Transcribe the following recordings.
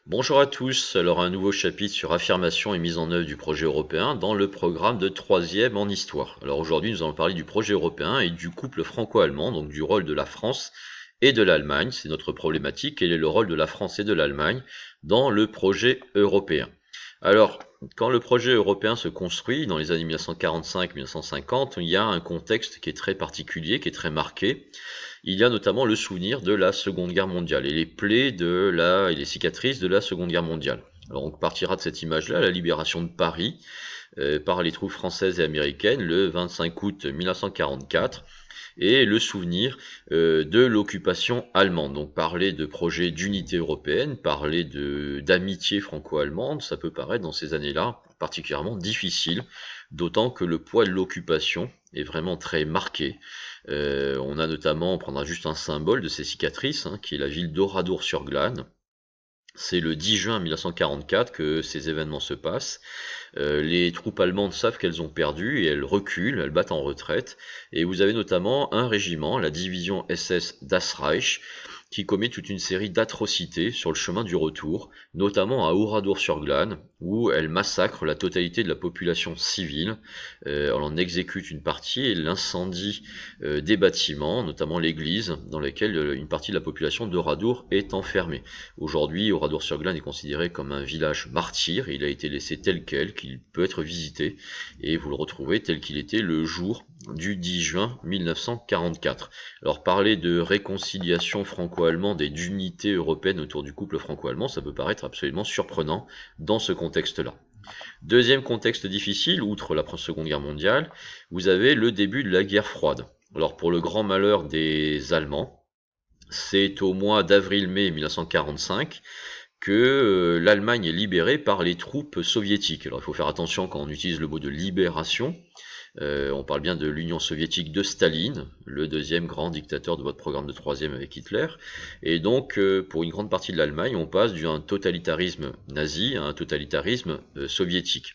Bonjour à tous, alors un nouveau chapitre sur affirmation et mise en œuvre du projet européen dans le programme de troisième en histoire. Alors aujourd'hui nous allons parler du projet européen et du couple franco-allemand, donc du rôle de la France et de l'Allemagne. C'est notre problématique, quel est le rôle de la France et de l'Allemagne dans le projet européen. Alors, quand le projet européen se construit dans les années 1945-1950, il y a un contexte qui est très particulier, qui est très marqué. Il y a notamment le souvenir de la Seconde Guerre mondiale et les plaies et les cicatrices de la Seconde Guerre mondiale. Alors on partira de cette image-là, la libération de Paris par les troupes françaises et américaines le 25 août 1944 et le souvenir de l'occupation allemande. Donc parler de projet d'unité européenne, parler d'amitié franco-allemande, ça peut paraître dans ces années-là particulièrement difficile, d'autant que le poids de l'occupation est vraiment très marqué. On a notamment, on prendra juste un symbole de ces cicatrices, hein, qui est la ville d'Oradour-sur-Glane. C'est le 10 juin 1944 que ces événements se passent. Les troupes allemandes savent qu'elles ont perdu et elles reculent, elles battent en retraite. Et vous avez notamment un régiment, la division SS Das Reich, qui commet toute une série d'atrocités sur le chemin du retour, notamment à Oradour-sur-Glane, où elle massacre la totalité de la population civile. Elle en exécute une partie et l'incendie des bâtiments, notamment l'église, dans laquelle une partie de la population d'Oradour est enfermée. Aujourd'hui, Oradour-sur-Glane est considéré comme un village martyr, il a été laissé tel quel, qu'il peut être visité, et vous le retrouvez tel qu'il était le jour du 10 juin 1944. Alors parler de réconciliation franco-allemande et d'unité européenne autour du couple franco-allemand, ça peut paraître absolument surprenant dans ce contexte-là. Deuxième contexte difficile, outre la Seconde Guerre mondiale, vous avez le début de la guerre froide. Alors pour le grand malheur des Allemands, c'est au mois d'avril-mai 1945 que l'Allemagne est libérée par les troupes soviétiques. Alors il faut faire attention quand on utilise le mot de libération. On parle bien de l'Union soviétique de Staline, le deuxième grand dictateur de votre programme de troisième avec Hitler. Et donc, pour une grande partie de l'Allemagne, on passe d'un totalitarisme nazi à un totalitarisme soviétique.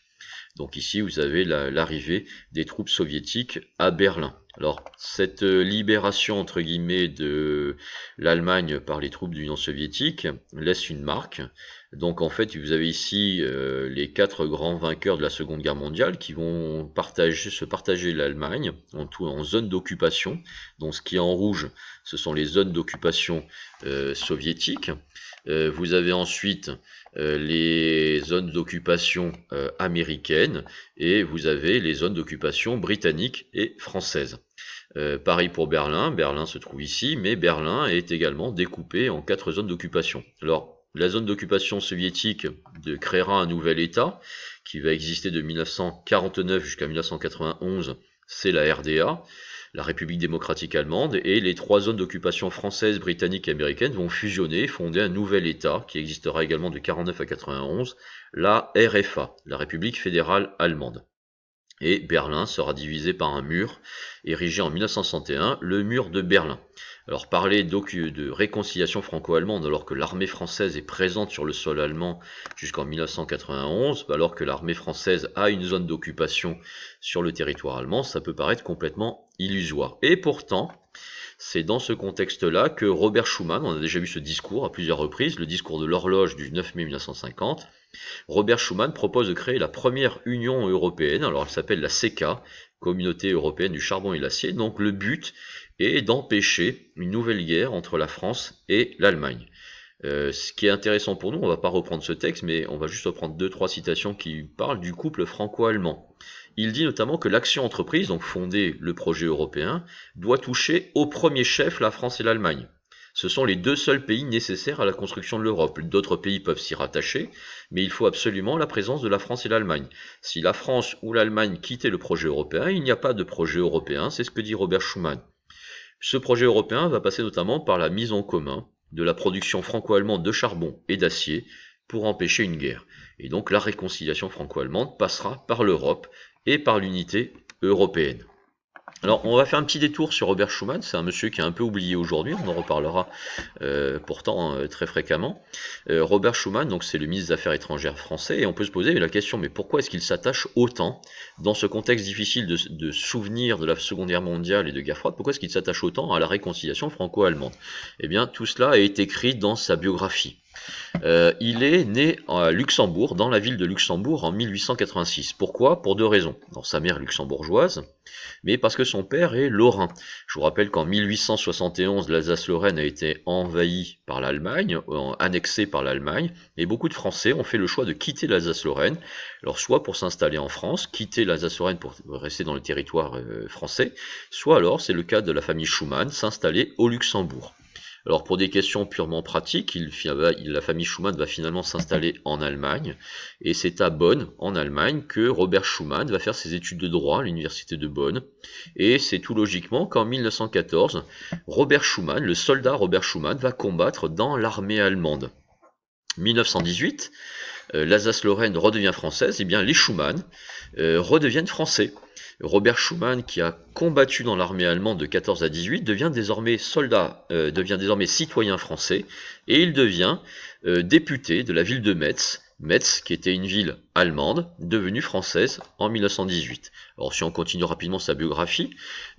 Donc ici, vous avez l'arrivée des troupes soviétiques à Berlin. Alors, cette libération, entre guillemets, de l'Allemagne par les troupes de l'Union soviétique laisse une marque. Donc en fait, vous avez ici les quatre grands vainqueurs de la Seconde Guerre mondiale qui vont se partager l'Allemagne en zones d'occupation. Donc ce qui est en rouge, ce sont les zones d'occupation soviétiques. Vous avez ensuite les zones d'occupation américaines et vous avez les zones d'occupation britanniques et françaises. Pareil pour Berlin, Berlin se trouve ici, mais Berlin est également découpé en quatre zones d'occupation. Alors, la zone d'occupation soviétique créera un nouvel État qui va exister de 1949 jusqu'à 1991, c'est la RDA, la République démocratique allemande, et les trois zones d'occupation française, britannique et américaine vont fusionner, fonder un nouvel État qui existera également de 49 à 91, la RFA, la République fédérale allemande. Et Berlin sera divisé par un mur érigé en 1961, le mur de Berlin. Alors parler de réconciliation franco-allemande alors que l'armée française est présente sur le sol allemand jusqu'en 1991, alors que l'armée française a une zone d'occupation sur le territoire allemand, ça peut paraître complètement illusoire. Et pourtant, c'est dans ce contexte-là que Robert Schuman, on a déjà vu ce discours à plusieurs reprises, le discours de l'horloge du 9 mai 1950, Robert Schuman propose de créer la première Union européenne, alors elle s'appelle la CECA, Communauté européenne du charbon et l'acier, donc le but est d'empêcher une nouvelle guerre entre la France et l'Allemagne. Ce qui est intéressant pour nous, on ne va pas reprendre ce texte, mais on va juste reprendre deux, trois citations qui parlent du couple franco-allemand. Il dit notamment que l'action entreprise, donc fonder le projet européen, doit toucher au premier chef la France et l'Allemagne. Ce sont les deux seuls pays nécessaires à la construction de l'Europe. D'autres pays peuvent s'y rattacher, mais il faut absolument la présence de la France et l'Allemagne. Si la France ou l'Allemagne quittaient le projet européen, il n'y a pas de projet européen, c'est ce que dit Robert Schuman. Ce projet européen va passer notamment par la mise en commun de la production franco-allemande de charbon et d'acier pour empêcher une guerre. Et donc la réconciliation franco-allemande passera par l'Europe et par l'unité européenne. Alors, on va faire un petit détour sur Robert Schuman, c'est un monsieur qui est un peu oublié aujourd'hui, on en reparlera pourtant très fréquemment. Robert Schuman, donc c'est le ministre des Affaires étrangères français, et on peut se poser la question, mais pourquoi est-ce qu'il s'attache autant, dans ce contexte difficile de souvenir de la Seconde Guerre mondiale et de guerre froide, pourquoi est-ce qu'il s'attache autant à la réconciliation franco-allemande? Eh bien, tout cela est écrit dans sa biographie. Il est né à Luxembourg, dans la ville de Luxembourg, en 1886. Pourquoi? Pour deux raisons. Alors, sa mère est luxembourgeoise, mais parce que son père est lorrain. Je vous rappelle qu'en 1871, l'Alsace-Lorraine a été envahie par l'Allemagne, annexée par l'Allemagne, et beaucoup de Français ont fait le choix de quitter l'Alsace-Lorraine, alors soit pour s'installer en France, quitter l'Alsace-Lorraine pour rester dans le territoire français, soit alors, c'est le cas de la famille Schumann, s'installer au Luxembourg. Alors pour des questions purement pratiques, la famille Schumann va finalement s'installer en Allemagne, et c'est à Bonn, en Allemagne, que Robert Schumann va faire ses études de droit à l'université de Bonn, et c'est tout logiquement qu'en 1914, Robert Schumann, le soldat Robert Schumann, va combattre dans l'armée allemande. 1918, l'Alsace-Lorraine redevient française, et bien les Schumann redeviennent français. Robert Schumann, qui a combattu dans l'armée allemande de 14 à 18, devient désormais devient désormais citoyen français, et il devient député de la ville de Metz, Metz, qui était une ville allemande, devenue française en 1918. Alors si on continue rapidement sa biographie,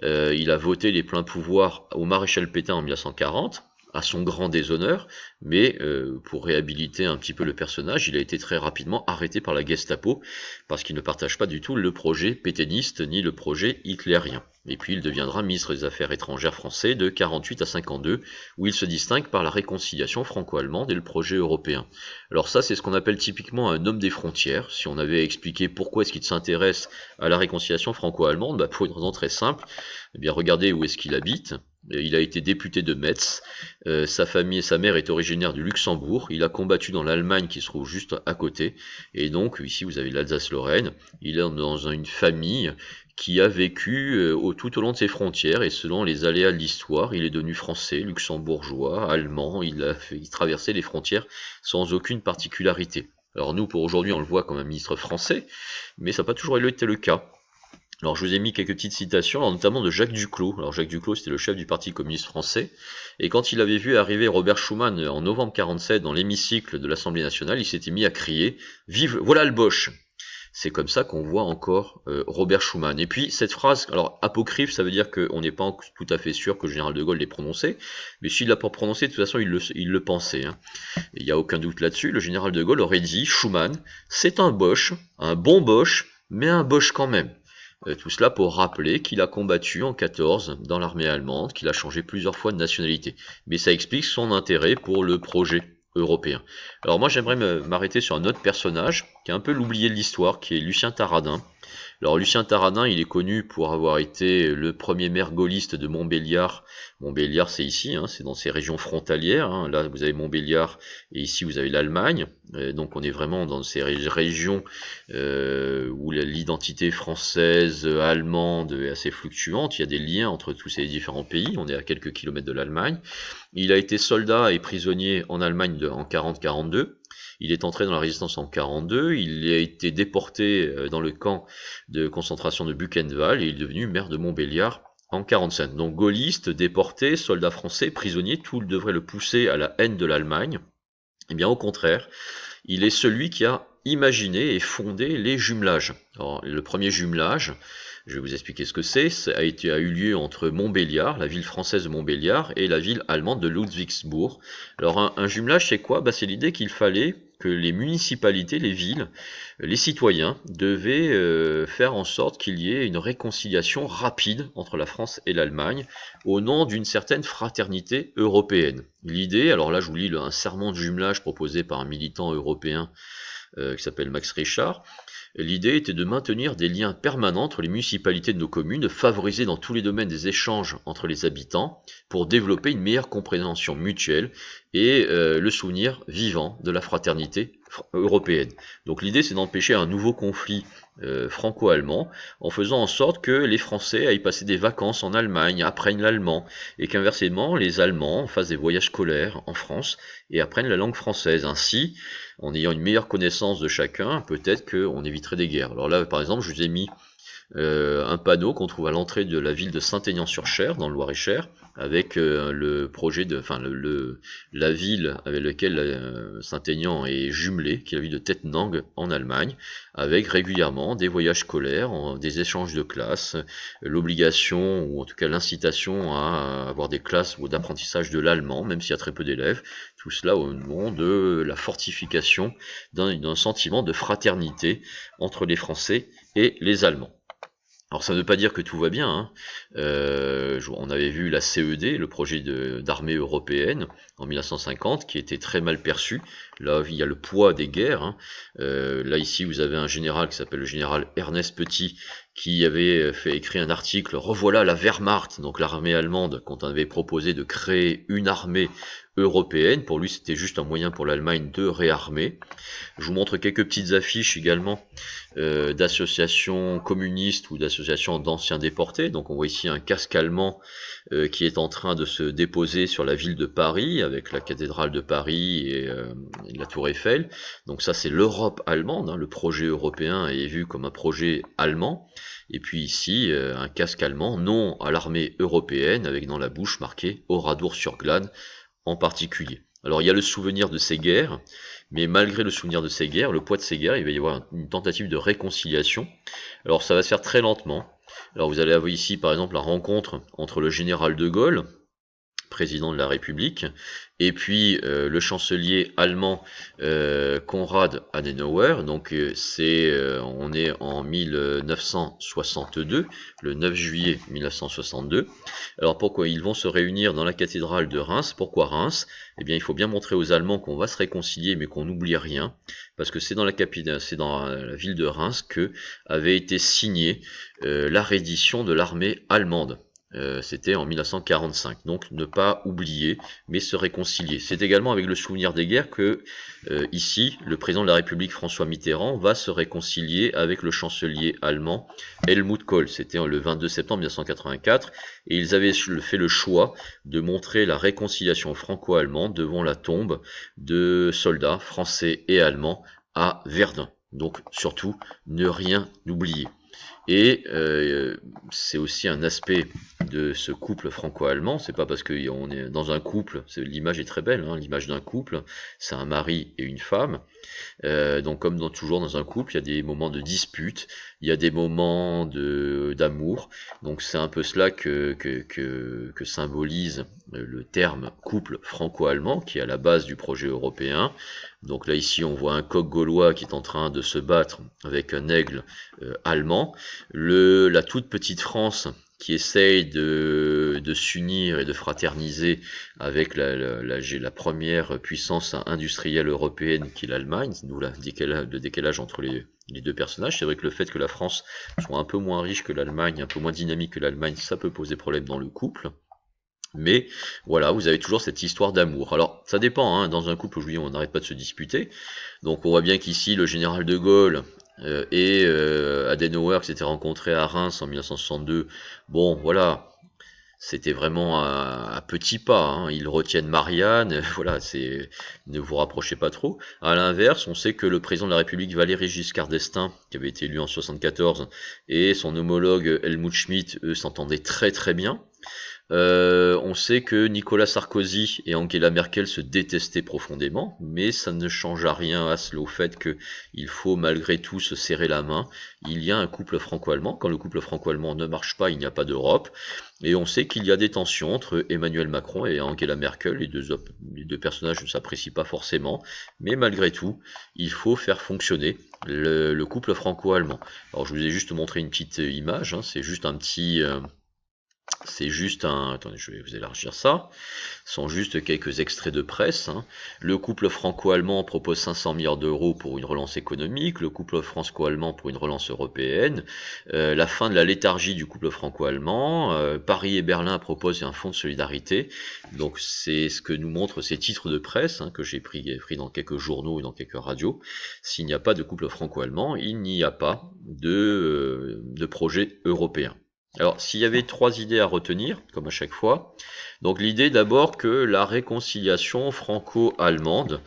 il a voté les pleins pouvoirs au maréchal Pétain en 1940, à son grand déshonneur, mais pour réhabiliter un petit peu le personnage, il a été très rapidement arrêté par la Gestapo, parce qu'il ne partage pas du tout le projet pétainiste ni le projet hitlérien. Et puis il deviendra ministre des Affaires étrangères français de 48 à 52, où il se distingue par la réconciliation franco-allemande et le projet européen. Alors ça, c'est ce qu'on appelle typiquement un homme des frontières. Si on avait expliqué pourquoi est-ce qu'il s'intéresse à la réconciliation franco-allemande, pour une raison très simple, eh bien regardez où est-ce qu'il habite. Il a été député de Metz, sa famille et sa mère est originaire du Luxembourg, il a combattu dans l'Allemagne qui se trouve juste à côté, et donc ici vous avez l'Alsace-Lorraine, il est dans une famille qui a vécu tout au long de ses frontières, et selon les aléas de l'histoire, il est devenu français, luxembourgeois, allemand, il traversait les frontières sans aucune particularité. Alors nous, pour aujourd'hui, on le voit comme un ministre français, mais ça n'a pas toujours été le cas. Alors je vous ai mis quelques petites citations, notamment de Jacques Duclos. Alors Jacques Duclos, c'était le chef du Parti communiste français, et quand il avait vu arriver Robert Schuman en novembre 47 dans l'hémicycle de l'Assemblée nationale, il s'était mis à crier « Vive, voilà le Boche !» C'est comme ça qu'on voit encore Robert Schuman. Et puis cette phrase, alors apocryphe, ça veut dire qu'on n'est pas tout à fait sûr que le général de Gaulle l'ait prononcé, mais s'il l'a pas prononcé, de toute façon il le pensait. Hein. Il n'y a aucun doute là-dessus, le général de Gaulle aurait dit « Schuman, c'est un Boche, un bon Boche, mais un Boche quand même ». Tout cela pour rappeler qu'il a combattu en 14 dans l'armée allemande, qu'il a changé plusieurs fois de nationalité. Mais ça explique son intérêt pour le projet européen. Alors moi j'aimerais m'arrêter sur un autre personnage, qui est un peu l'oublié de l'histoire, qui est Lucien Taradin. Alors Lucien Taradin, il est connu pour avoir été le premier maire gaulliste de Montbéliard. Montbéliard, c'est ici, hein, c'est dans ces régions frontalières. Hein. Là, vous avez Montbéliard et ici, vous avez l'Allemagne. Donc on est vraiment dans ces régions où l'identité française, allemande est assez fluctuante. Il y a des liens entre tous ces différents pays. On est à quelques kilomètres de l'Allemagne. Il a été soldat et prisonnier en Allemagne en 40-42. Il est entré dans la résistance en 42, il a été déporté dans le camp de concentration de Buchenwald et il est devenu maire de Montbéliard en 45. Donc gaulliste, déporté, soldat français, prisonnier, tout devrait le pousser à la haine de l'Allemagne. Eh bien au contraire, il est celui qui a imaginé et fondé les jumelages. Alors, le premier jumelage, je vais vous expliquer ce que c'est, a eu lieu entre Montbéliard, la ville française de Montbéliard, et la ville allemande de Ludwigsburg. Alors un jumelage, c'est quoi? C'est l'idée qu'il fallait que les municipalités, les villes, les citoyens devaient faire en sorte qu'il y ait une réconciliation rapide entre la France et l'Allemagne au nom d'une certaine fraternité européenne. L'idée, alors là je vous lis un serment de jumelage proposé par un militant européen qui s'appelle Max Richard. L'idée était de maintenir des liens permanents entre les municipalités de nos communes, de favoriser dans tous les domaines des échanges entre les habitants pour développer une meilleure compréhension mutuelle et le souvenir vivant de la fraternité européenne. Donc l'idée c'est d'empêcher un nouveau conflit franco-allemand en faisant en sorte que les Français aillent passer des vacances en Allemagne, apprennent l'allemand, et qu'inversement les Allemands fassent des voyages scolaires en France et apprennent la langue française. Ainsi, en ayant une meilleure connaissance de chacun, peut-être qu'on éviterait des guerres. Alors là, par exemple, je vous ai mis un panneau qu'on trouve à l'entrée de la ville de Saint-Aignan-sur-Cher, dans le Loir-et-Cher, avec le projet de, enfin la ville avec laquelle Saint-Aignan est jumelée, qui est la ville de Tettnang en Allemagne, avec régulièrement des voyages scolaires, des échanges de classes, l'obligation ou en tout cas l'incitation à avoir des classes ou d'apprentissage de l'allemand, même s'il y a très peu d'élèves. Tout cela au nom de la fortification d'un sentiment de fraternité entre les Français et les Allemands. Alors ça ne veut pas dire que tout va bien, hein. On avait vu la CED, le projet d'armée européenne, en 1950, qui était très mal perçu. Là, il y a le poids des guerres, hein. Là, ici, vous avez un général qui s'appelle le général Ernest Petit, qui avait écrit un article «Revoilà la Wehrmacht», donc l'armée allemande, quand on avait proposé de créer une armée européenne. Pour lui, c'était juste un moyen pour l'Allemagne de réarmer. Je vous montre quelques petites affiches également d'associations communistes ou d'associations d'anciens déportés. Donc on voit ici un casque allemand qui est en train de se déposer sur la ville de Paris, avec la cathédrale de Paris et la tour Eiffel. Donc ça c'est l'Europe allemande, hein. Le projet européen est vu comme un projet allemand. Et puis ici, un casque allemand, non à l'armée européenne, avec dans la bouche marqué Oradour-sur-Glane en particulier. Alors il y a le souvenir de ces guerres, mais malgré le souvenir de ces guerres, le poids de ces guerres, il va y avoir une tentative de réconciliation. Alors ça va se faire très lentement. Alors vous allez avoir ici par exemple la rencontre entre le général de Gaulle, président de la République, et puis le chancelier allemand Konrad Adenauer. Donc on est en 1962, le 9 juillet 1962. Alors pourquoi ils vont se réunir dans la cathédrale de Reims? Pourquoi Reims? Eh bien il faut bien montrer aux Allemands qu'on va se réconcilier mais qu'on n'oublie rien, parce que c'est dans la ville de Reims que avait été signée la reddition de l'armée allemande. C'était en 1945, donc ne pas oublier, mais se réconcilier. C'est également avec le souvenir des guerres que, ici, le président de la République François Mitterrand va se réconcilier avec le chancelier allemand Helmut Kohl. C'était le 22 septembre 1984, et ils avaient fait le choix de montrer la réconciliation franco-allemande devant la tombe de soldats français et allemands à Verdun. Donc surtout, ne rien oublier. Et c'est aussi un aspect de ce couple franco-allemand. C'est pas parce qu'on est dans un couple, l'image est très belle, hein, l'image d'un couple, c'est un mari et une femme. Donc comme toujours dans un couple, il y a des moments de dispute, il y a des moments d'amour. Donc c'est un peu cela que symbolise le terme couple franco-allemand, qui est à la base du projet européen. Donc là ici on voit un coq gaulois qui est en train de se battre avec un aigle allemand. La toute petite France qui essaye de s'unir et de fraterniser avec la première puissance industrielle européenne qui est l'Allemagne, d'où le décalage entre les deux personnages. C'est vrai que le fait que la France soit un peu moins riche que l'Allemagne, un peu moins dynamique que l'Allemagne, ça peut poser problème dans le couple. Mais voilà, vous avez toujours cette histoire d'amour. Alors, ça dépend, hein, dans un couple, aujourd'hui, on n'arrête pas de se disputer. Donc, on voit bien qu'ici, le général de Gaulle et Adenauer, qui s'étaient rencontrés à Reims en 1962, bon, voilà, c'était vraiment à petits pas, hein. Ils retiennent Marianne, voilà, ne vous rapprochez pas trop. À l'inverse, on sait que le président de la République, Valéry Giscard d'Estaing, qui avait été élu en 1974, et son homologue Helmut Schmidt, eux, s'entendaient très très bien. On sait que Nicolas Sarkozy et Angela Merkel se détestaient profondément, mais ça ne change à rien au fait qu'il faut malgré tout se serrer la main. Il y a un couple franco-allemand. Quand le couple franco-allemand ne marche pas, il n'y a pas d'Europe. Et on sait qu'il y a des tensions entre Emmanuel Macron et Angela Merkel. Les deux personnages ne s'apprécient pas forcément, mais malgré tout, il faut faire fonctionner le couple franco-allemand. Alors je vous ai juste montré une petite image, hein, c'est juste un petit... Attendez, je vais vous élargir ça. Ce sont juste quelques extraits de presse, hein. Le couple franco-allemand propose 500 milliards d'euros pour une relance économique. Le couple franco-allemand pour une relance européenne. La fin de la léthargie du couple franco-allemand. Paris et Berlin proposent un fonds de solidarité. Donc c'est ce que nous montrent ces titres de presse, hein, que j'ai pris dans quelques journaux et dans quelques radios. S'il n'y a pas de couple franco-allemand, il n'y a pas de projet européen. Alors, s'il y avait 3 idées à retenir, comme à chaque fois, donc l'idée d'abord que la réconciliation franco-allemande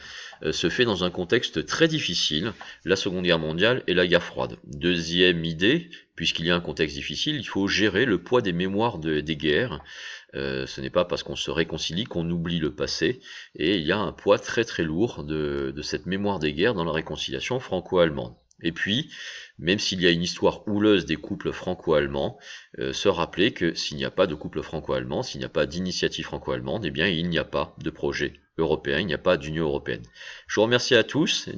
se fait dans un contexte très difficile, la Seconde Guerre mondiale et la guerre froide. Deuxième idée, puisqu'il y a un contexte difficile, il faut gérer le poids des mémoires des guerres. Ce n'est pas parce qu'on se réconcilie qu'on oublie le passé, et il y a un poids très très lourd de cette mémoire des guerres dans la réconciliation franco-allemande. Et puis, même s'il y a une histoire houleuse des couples franco-allemands, se rappeler que s'il n'y a pas de couple franco-allemand, s'il n'y a pas d'initiative franco-allemande, eh bien il n'y a pas de projet européen, il n'y a pas d'Union européenne. Je vous remercie à tous.